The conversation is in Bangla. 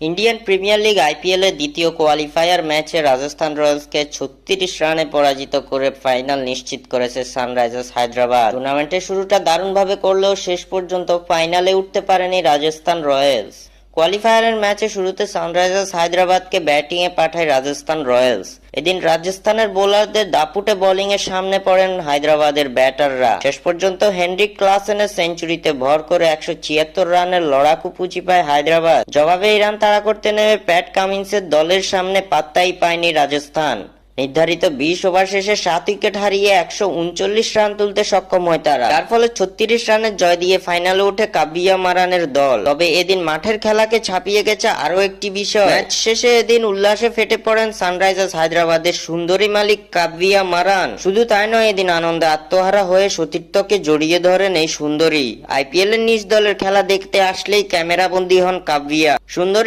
ইন্ডিয়ান প্রিমিয়ার লিগ আইপিএল এর দ্বিতীয় কোয়ালিফায়ার ম্যাচে রাজস্থান রয়্যালসকে 36 রানে পরাজিত করে ফাইনাল নিশ্চিত করেছে সানরাইজার্স হায়দ্রাবাদ। টুর্নামেন্টের শুরুটা দারুণভাবে করলেও শেষ পর্যন্ত ফাইনালে উঠতে পারেনি রাজস্থান রয়্যালস। কোয়ালিফায়ারের ম্যাচে শুরুতে সানরাইজার্স হায়দ্রাবাদকে ব্যাটিংয়ে পাঠায় রাজস্থান রয়্যালস। এদিন রাজস্থানের বোলারদের দাপুটে বোলিংয়ের সামনে পড়েন হায়দ্রাবাদের ব্যাটাররা। শেষ পর্যন্ত হেনরিক ক্লাসেনের সেঞ্চুরিতে ভর করে 176 রানের লড়াকু পুঁজি পায় হায়দ্রাবাদ। জবাবে এই রান তাড়া করতে নেমে প্যাট কামিন্সের দলের সামনে পাত্তাই পায়নি রাজস্থান। নির্ধারিত 20 ওভার শেষে 7 উইকেট হারিয়ে 139 রান তুলতে সক্ষম হয় তারা, যার ফলে 36 রানের জয় দিয়ে ফাইনালে ওঠে কাব্বিয়া মারানের দল। তবে এদিন মাঠের খেলাকে ছাপিয়ে গেছে আরো একটি বিষয়। ম্যাচ শেষে এদিন উল্লাসে ফেটে পড়েন সানরাইজার্স হায়দ্রাবাদের সুন্দরী মালিক কাব্বিয়া মারান। শুধু তাই নয়, এদিন আনন্দে আত্মহারা হয়ে সতীর্থকে জড়িয়ে ধরেন এই সুন্দরী। আইপিএল এর নিজ দলের খেলা দেখতে আসলেই ক্যামেরাবন্দী হন কাব্বিয়া। সুন্দরী